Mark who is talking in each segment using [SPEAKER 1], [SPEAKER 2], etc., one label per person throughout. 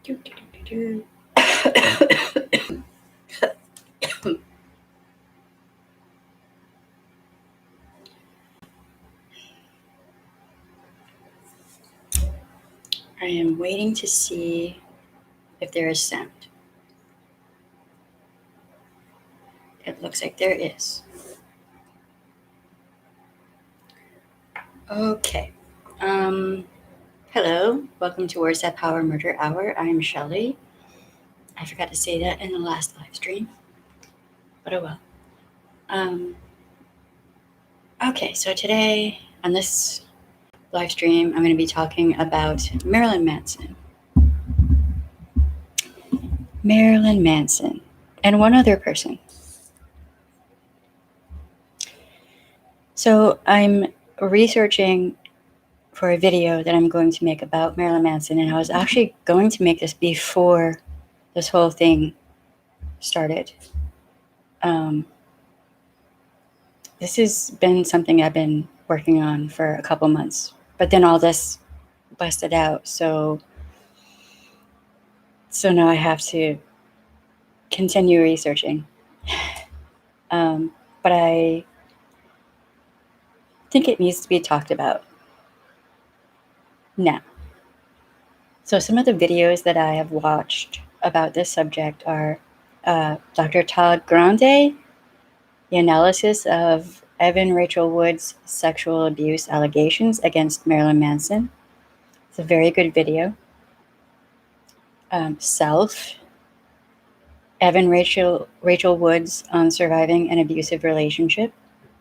[SPEAKER 1] I am waiting to see if there is sound. It looks like there is. Okay. Hello. Welcome to Words That Power Murder Hour. I'm Shelly. I forgot to say that in the last live stream, but oh well. Okay, so today on this live stream, I'm going to be talking about Marilyn Manson. Marilyn Manson and one other person. So I'm researching for a video that I'm going to make about Marilyn Manson, and I was actually going to make this before this whole thing started. This has been something I've been working on for a couple months, but then all this busted out, so now I have to continue researching. But I think it needs to be talked about now. So some of the videos that I have watched about this subject are Dr. Todd Grande, the analysis of Evan Rachel Wood's sexual abuse allegations against Marilyn Manson. It's a very good video. Self, Evan Rachel Wood's on surviving an abusive relationship.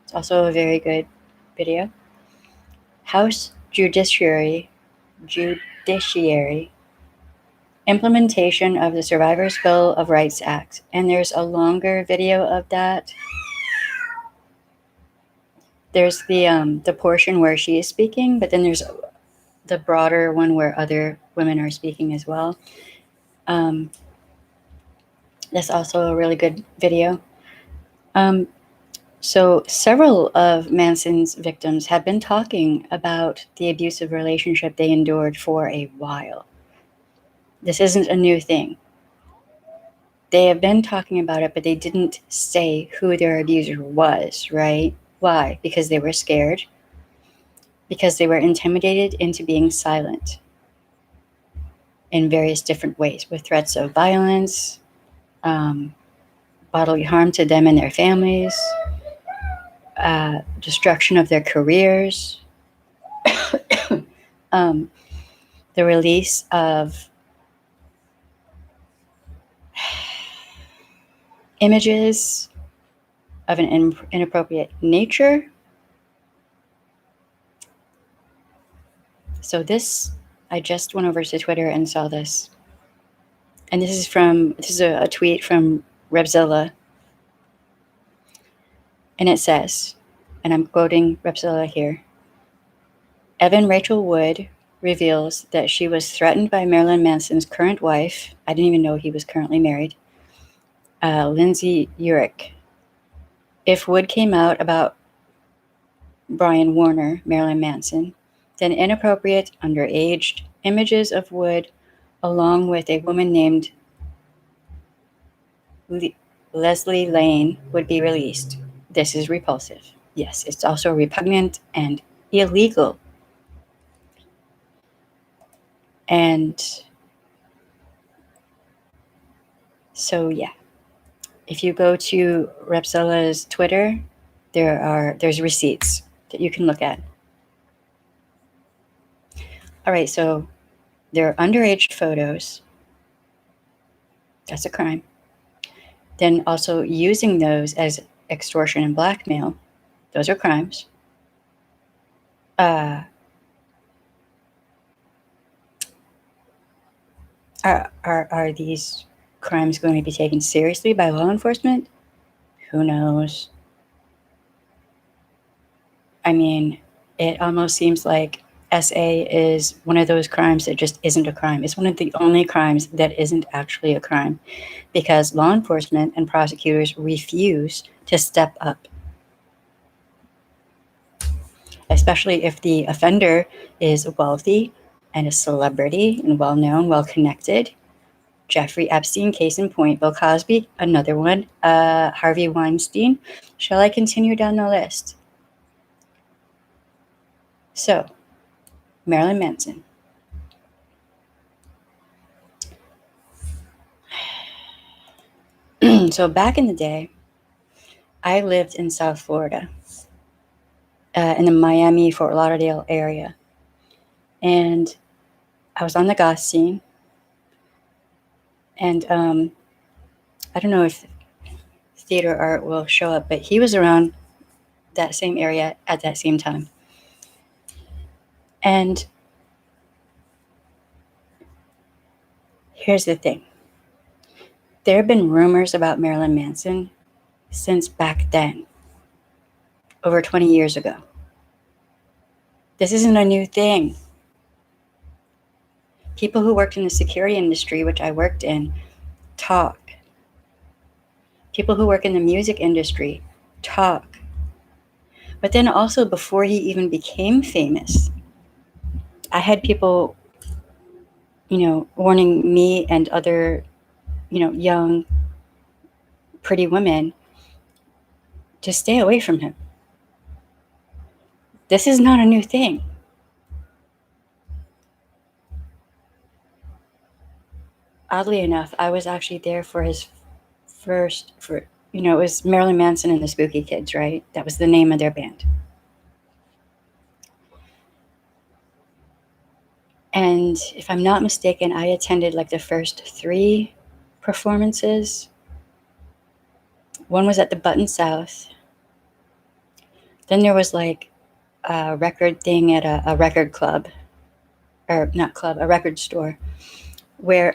[SPEAKER 1] It's also a very good video. House Judiciary, implementation of the Survivors Bill of Rights Act. And there's a longer video of that. There's the portion where she is speaking, but then there's the broader one where other women are speaking as well. That's also a really good video. So several of Manson's victims have been talking about the abusive relationship they endured for a while. This isn't a new thing. They have been talking about it, but they didn't say who their abuser was, right? Why? Because they were scared. Because they were intimidated into being silent in various different ways, with threats of violence, bodily harm to them and their families, destruction of their careers, the release of images of an inappropriate nature. So this, I just went over to Twitter and saw this. And this is a tweet from Repzilla. And it says, and I'm quoting Repzilla here, Evan Rachel Wood reveals that she was threatened by Marilyn Manson's current wife. I didn't even know he was currently married. Lindsay Urick. If Wood came out about Brian Warner, Marilyn Manson, then inappropriate, underage images of Wood, along with a woman named Leslie Lane, would be released. This is repulsive. Yes, it's also repugnant and illegal. And so, yeah, if you go to Repzilla's Twitter, there's receipts that you can look at. All right, so there are underage photos. That's a crime. Then also using those as extortion and blackmail. Those are crimes. Are these crimes going to be taken seriously by law enforcement? Who knows? I mean, it almost seems like SA is one of those crimes that just isn't a crime. It's one of the only crimes that isn't actually a crime because law enforcement and prosecutors refuse to step up. Especially if the offender is wealthy and a celebrity and well-known, well-connected. Jeffrey Epstein, case in point. Bill Cosby, another one. Harvey Weinstein. Shall I continue down the list? So, Marilyn Manson. So back in the day, I lived in South Florida, in the Miami, Fort Lauderdale area. And I was on the goth scene. And I don't know if theater art will show up, but he was around that same area at that same time. And here's the thing. There have been rumors about Marilyn Manson since back then, over 20 years ago. This isn't a new thing. People who worked in the security industry, which I worked in, talk. People who work in the music industry talk. But then also before he even became famous, I had people, warning me and other, young, pretty women to stay away from him. This is not a new thing. Oddly enough, I was actually there for his it was Marilyn Manson and the Spooky Kids, right? That was the name of their band. And if I'm not mistaken, I attended like the first 3 performances. One was at the Button South. Then there was like a record thing at a record club, or not club, a record store, where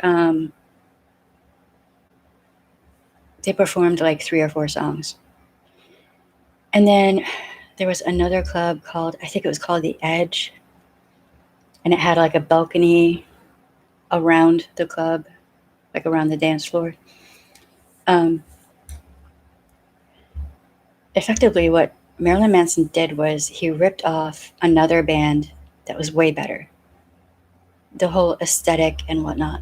[SPEAKER 1] they performed like 3 or 4 songs. And then there was another club I think it was called The Edge. And it had like a balcony around the club, like around the dance floor. Effectively, what Marilyn Manson did was he ripped off another band that was way better. The whole aesthetic and whatnot.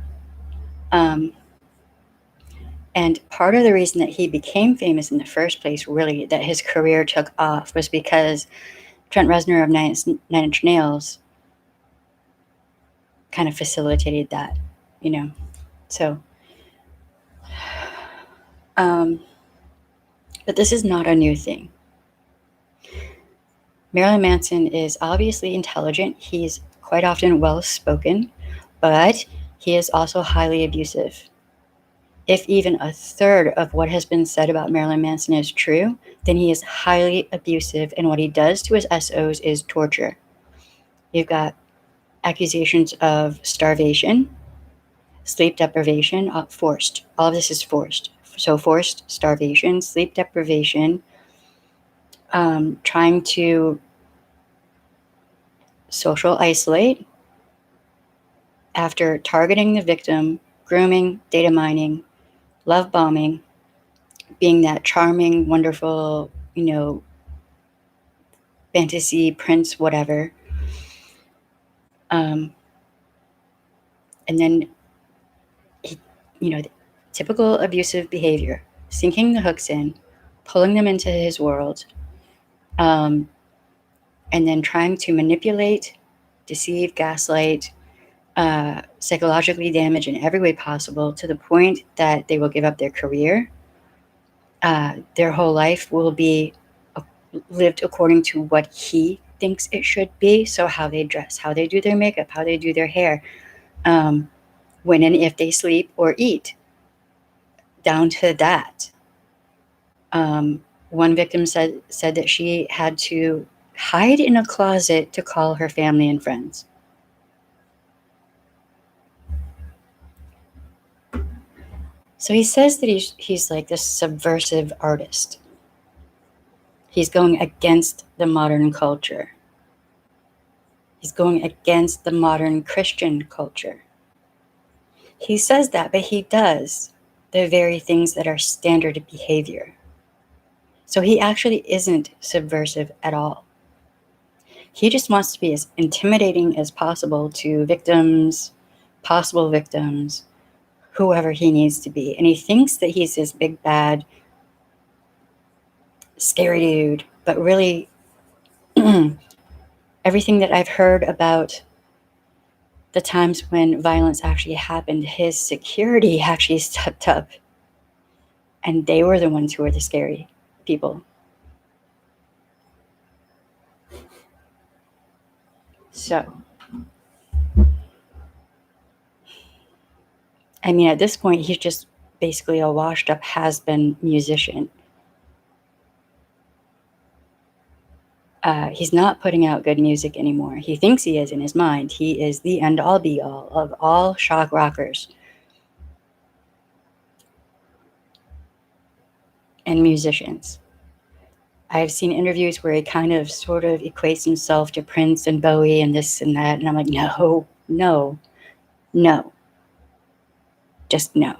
[SPEAKER 1] And part of the reason that he became famous in the first place, really, that his career took off, was because Trent Reznor of Nine Inch Nails kind of facilitated that, So, but this is not a new thing. Marilyn Manson is obviously intelligent. He's quite often well-spoken, but he is also highly abusive. If even a third of what has been said about Marilyn Manson is true, then he is highly abusive, and what he does to his SOs is torture. You've got accusations of starvation, sleep deprivation, forced. All of this is forced. So forced starvation, sleep deprivation, trying to social isolate after targeting the victim, grooming, data mining, love bombing, being that charming, wonderful, fantasy prince, whatever. And then, typical abusive behavior, sinking the hooks in, pulling them into his world, and then trying to manipulate, deceive, gaslight, psychologically damage in every way possible, to the point that they will give up their career. Their whole life will be lived according to what he thinks it should be. So how they dress, how they do their makeup, how they do their hair, when and if they sleep or eat, down to that. One victim said that she had to hide in a closet to call her family and friends. So he says that he's like this subversive artist. He's going against the modern culture. He's going against the modern Christian culture. He says that, but he does the very things that are standard behavior. So he actually isn't subversive at all. He just wants to be as intimidating as possible to victims, possible victims, whoever he needs to be. And he thinks that he's this big, bad, scary dude. But really, everything that I've heard about the times when violence actually happened, his security actually stepped up. And they were the ones who were the scary people. So, I mean, at this point, he's just basically a washed up has been musician. He's not putting out good music anymore. He thinks he is in his mind. He is the end all be all of all shock rockers and musicians. I've seen interviews where he kind of sort of equates himself to Prince and Bowie and this and that. And I'm like, no, no, no, just no.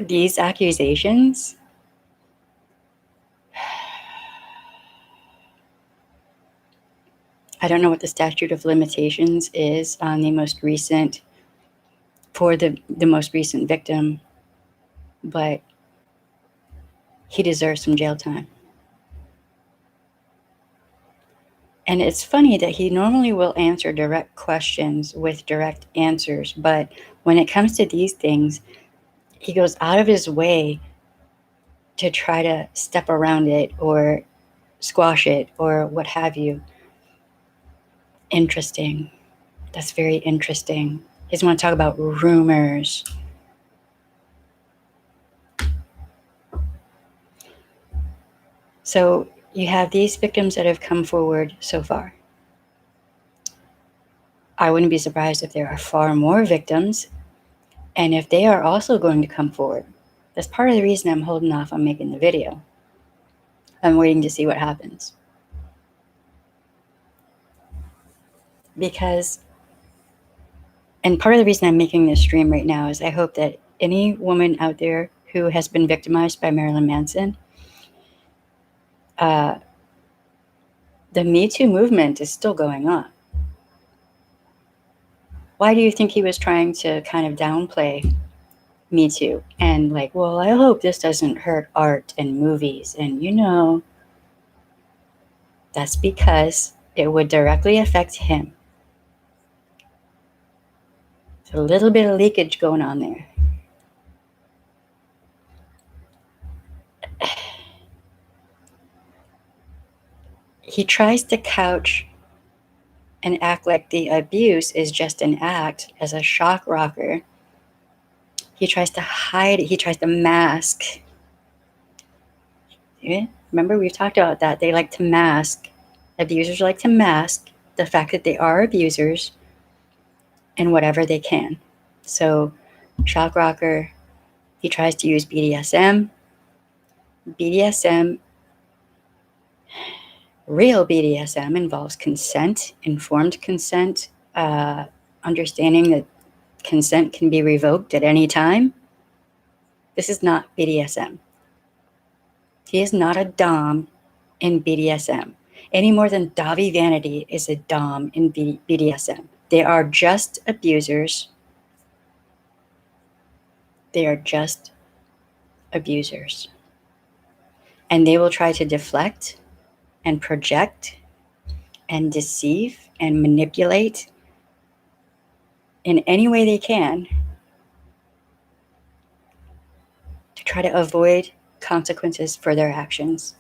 [SPEAKER 1] These accusations, I don't know what the statute of limitations is on the most recent, for the most recent victim, but he deserves some jail time. And it's funny that he normally will answer direct questions with direct answers, but when it comes to these things, he goes out of his way to try to step around it or squash it or what have you. Interesting. That's very interesting. He doesn't want to talk about rumors. So you have these victims that have come forward so far. I wouldn't be surprised if there are far more victims, and if they are also going to come forward. That's part of the reason I'm holding off on making the video. I'm waiting to see what happens. Because, and part of the reason I'm making this stream right now is I hope that any woman out there who has been victimized by Marilyn Manson, the Me Too movement is still going on. Why do you think he was trying to kind of downplay Me Too? And like, well, I hope this doesn't hurt art and movies. And you know, that's because it would directly affect him. There's a little bit of leakage going on there. He tries to couch and act like the abuse is just an act as a shock rocker. He tries to hide it. He tries to mask. Yeah, remember, we've talked about that. They like to mask. Abusers like to mask the fact that they are abusers in whatever they can. So, shock rocker, he tries to use BDSM. BDSM, real BDSM involves consent, informed consent, understanding that consent can be revoked at any time. This is not BDSM. He is not a dom in BDSM, any more than Davi Vanity is a dom in BDSM. They are just abusers. They are just abusers. And they will try to deflect and project and deceive and manipulate in any way they can to try to avoid consequences for their actions.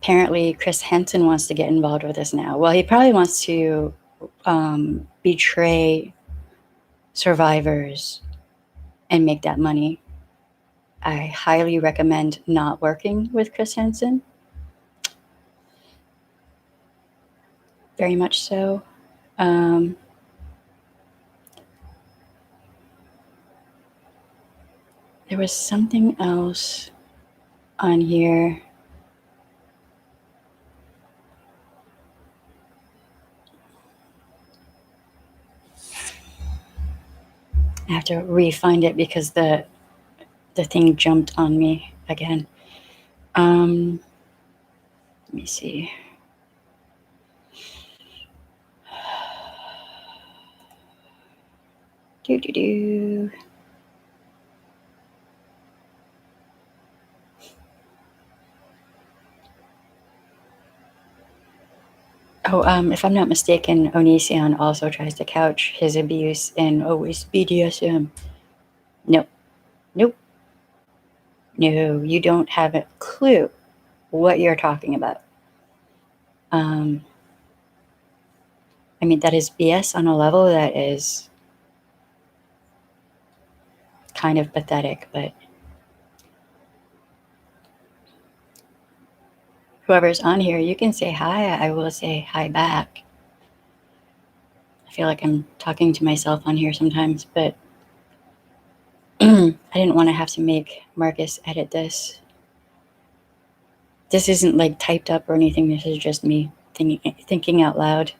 [SPEAKER 1] Apparently, Chris Henson wants to get involved with this now. Well, he probably wants to betray survivors and make that money. I highly recommend not working with Chris Henson. Very much so. There was something else on here. I have to re-find it because the thing jumped on me again. Let me see. Do. Oh, if I'm not mistaken, Onision also tries to couch his abuse in always BDSM. Nope. Nope. No, you don't have a clue what you're talking about. I mean, that is BS on a level that is kind of pathetic, but whoever's on here, you can say hi. I will say hi back. I feel like I'm talking to myself on here sometimes, but I didn't want to have to make Marcus edit this. This isn't like typed up or anything. This is just me thinking out loud.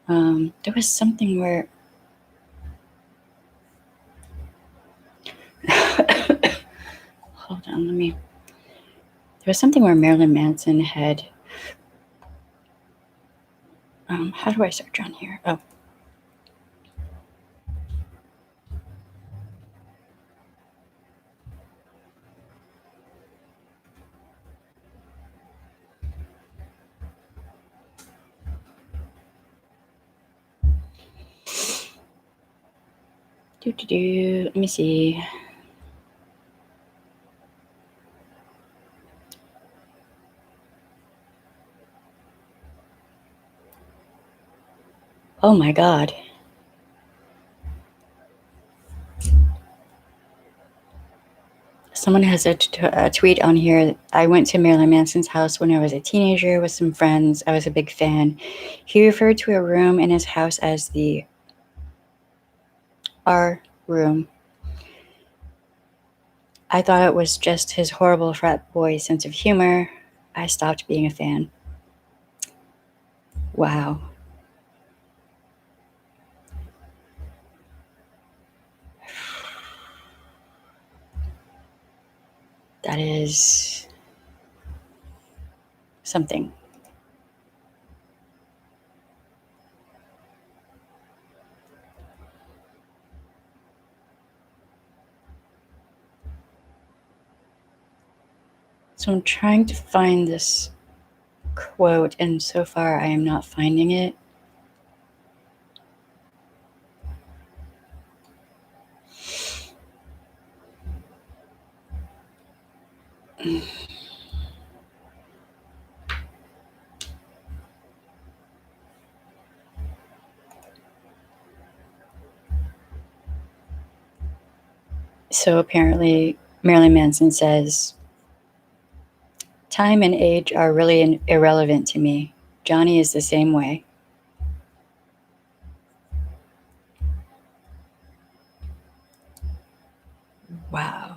[SPEAKER 1] There was something where hold on, there was something where Marilyn Manson had how do I search on here? Oh. Let me see. Oh my God. Someone has a tweet on here. I went to Marilyn Manson's house when I was a teenager with some friends. I was a big fan. He referred to a room in his house as the R room. I thought it was just his horrible frat boy sense of humor. I stopped being a fan. Wow. That is something. So I'm trying to find this quote, and so far I am not finding it. So apparently, Marilyn Manson says, "Time and age are really irrelevant to me. Johnny is the same way." Wow.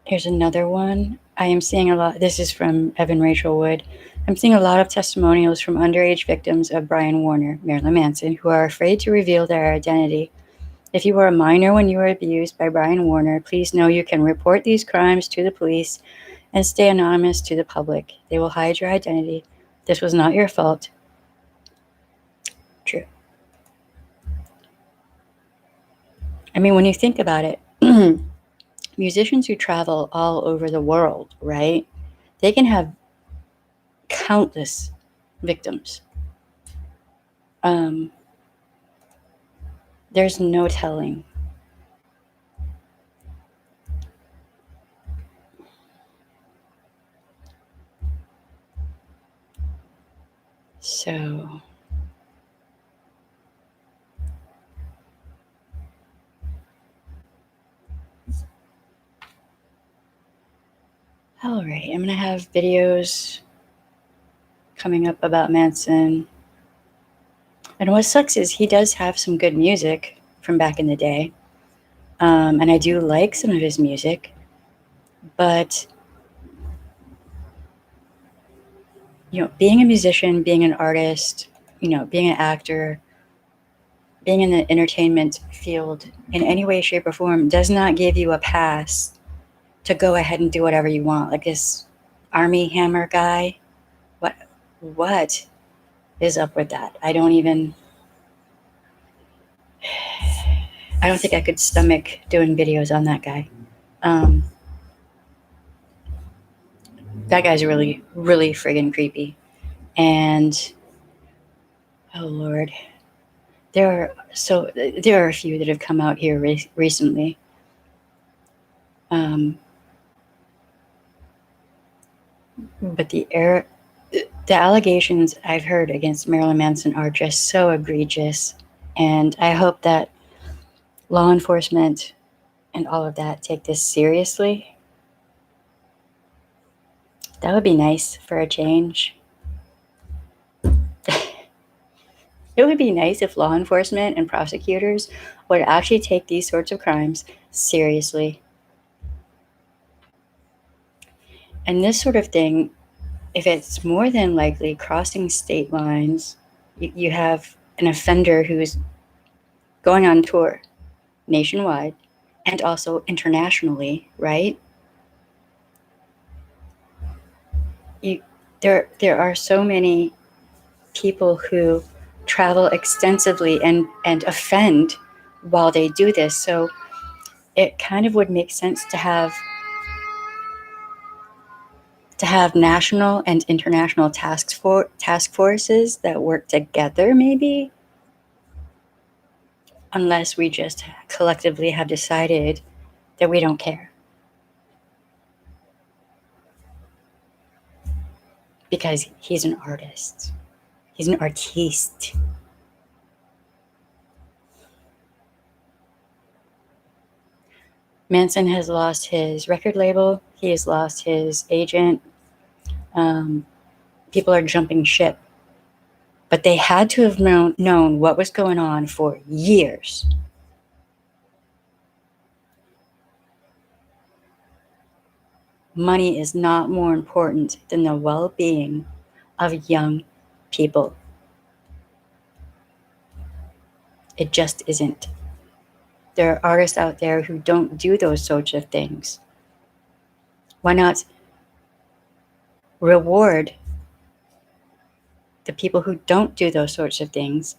[SPEAKER 1] Here's another one. I am seeing a lot. This is from Evan Rachel Wood. I'm seeing a lot of testimonials from underage victims of Brian Warner, Marilyn Manson, who are afraid to reveal their identity. If you were a minor when you were abused by Brian Warner, please know you can report these crimes to the police and stay anonymous to the public. They will hide your identity. This was not your fault. True. I mean, when you think about it, musicians who travel all over the world, right? They can have countless victims. There's no telling. So, all right, I'm going to have videos coming up about Manson. And what sucks is he does have some good music from back in the day. And I do like some of his music, but being a musician, being an artist, being an actor, being in the entertainment field in any way, shape, or form does not give you a pass to go ahead and do whatever you want. Like this Army Hammer guy, what is up with that? I don't think I could stomach doing videos on that guy. Um, that guy's really, really friggin' creepy. And oh Lord, there are a few that have come out here recently. But the allegations I've heard against Marilyn Manson are just so egregious, and I hope that law enforcement and all of that take this seriously. That would be nice for a change. It would be nice if law enforcement and prosecutors would actually take these sorts of crimes seriously. And this sort of thing, if it's more than likely crossing state lines, you have an offender who's going on tour nationwide and also internationally, right? There are so many people who travel extensively and offend while they do this. So it kind of would make sense to have national and international task forces that work together, maybe, unless we just collectively have decided that we don't care because he's an artist. He's an artiste. Manson has lost his record label. He has lost his agent. People are jumping ship. But they had to have known what was going on for years. Money is not more important than the well-being of young people. It just isn't. There are artists out there who don't do those sorts of things. Why not reward the people who don't do those sorts of things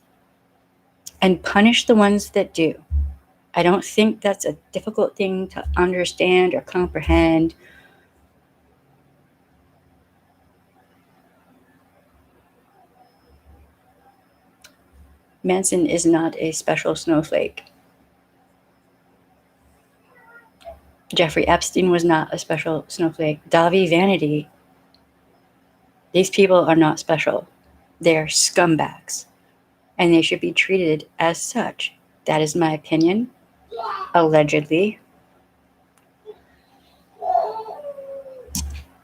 [SPEAKER 1] and punish the ones that do? I don't think that's a difficult thing to understand or comprehend. Manson is not a special snowflake. Jeffrey Epstein was not a special snowflake. Davi Vanity. These people are not special. They're scumbags. And they should be treated as such. That is my opinion. Allegedly.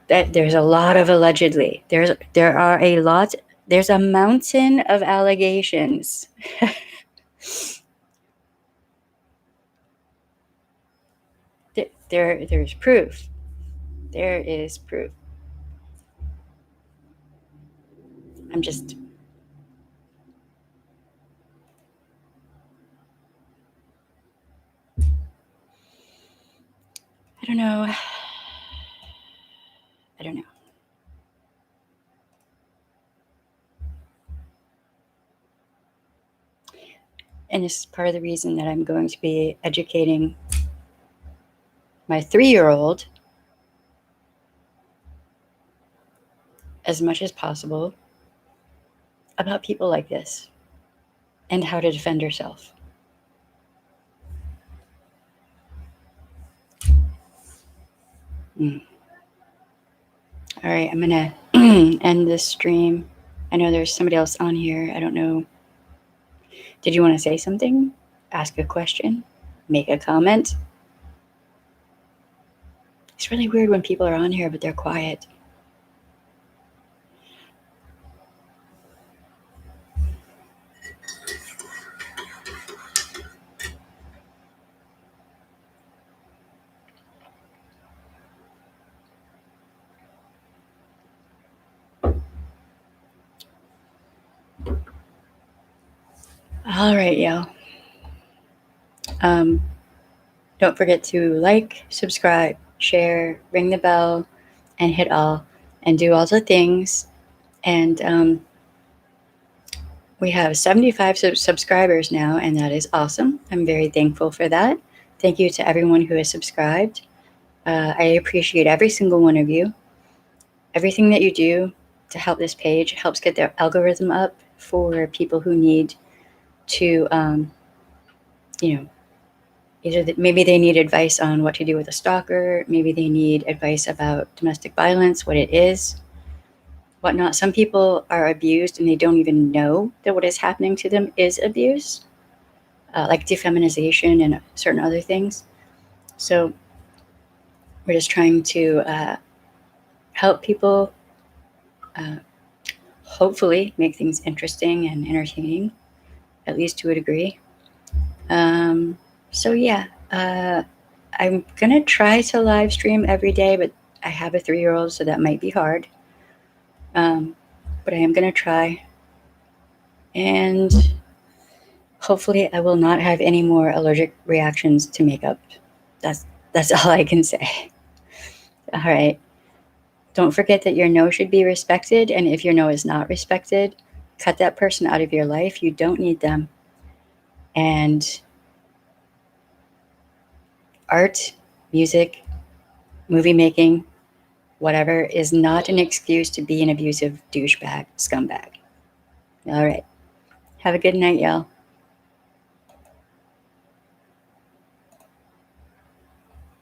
[SPEAKER 1] There's a lot of allegedly. There are a lot. There's a mountain of allegations. There's proof. There is proof. I'm just. I don't know. I don't know. And this is part of the reason that I'm going to be educating my 3-year-old as much as possible about people like this and how to defend herself. All right, I'm gonna end this stream. I know there's somebody else on here. I don't know. Did you want to say something? Ask a question? Make a comment? It's really weird when people are on here, but they're quiet. All right, y'all. Um, don't forget to like, subscribe, share, ring the bell, and hit all, and do all the things. And we have 75 subscribers now, and that is awesome. I'm very thankful for that. Thank you to everyone who has subscribed. I appreciate every single one of you. Everything that you do to help this page helps get their algorithm up for people who need to, you know, either maybe they need advice on what to do with a stalker, maybe they need advice about domestic violence, what it is, whatnot. Some people are abused and they don't even know that what is happening to them is abuse, like defeminization and certain other things. So we're just trying to help people, uh, hopefully make things interesting and entertaining, at least to a degree. So yeah, I'm gonna try to live stream every day, but I have a 3-year-old, so that might be hard. But I am gonna try, and hopefully, I will not have any more allergic reactions to makeup. That's all I can say. All right. Don't forget that your no should be respected, and if your no is not respected, cut that person out of your life. You don't need them. And art, music, movie making, whatever, is not an excuse to be an abusive douchebag, scumbag. All right. Have a good night, y'all.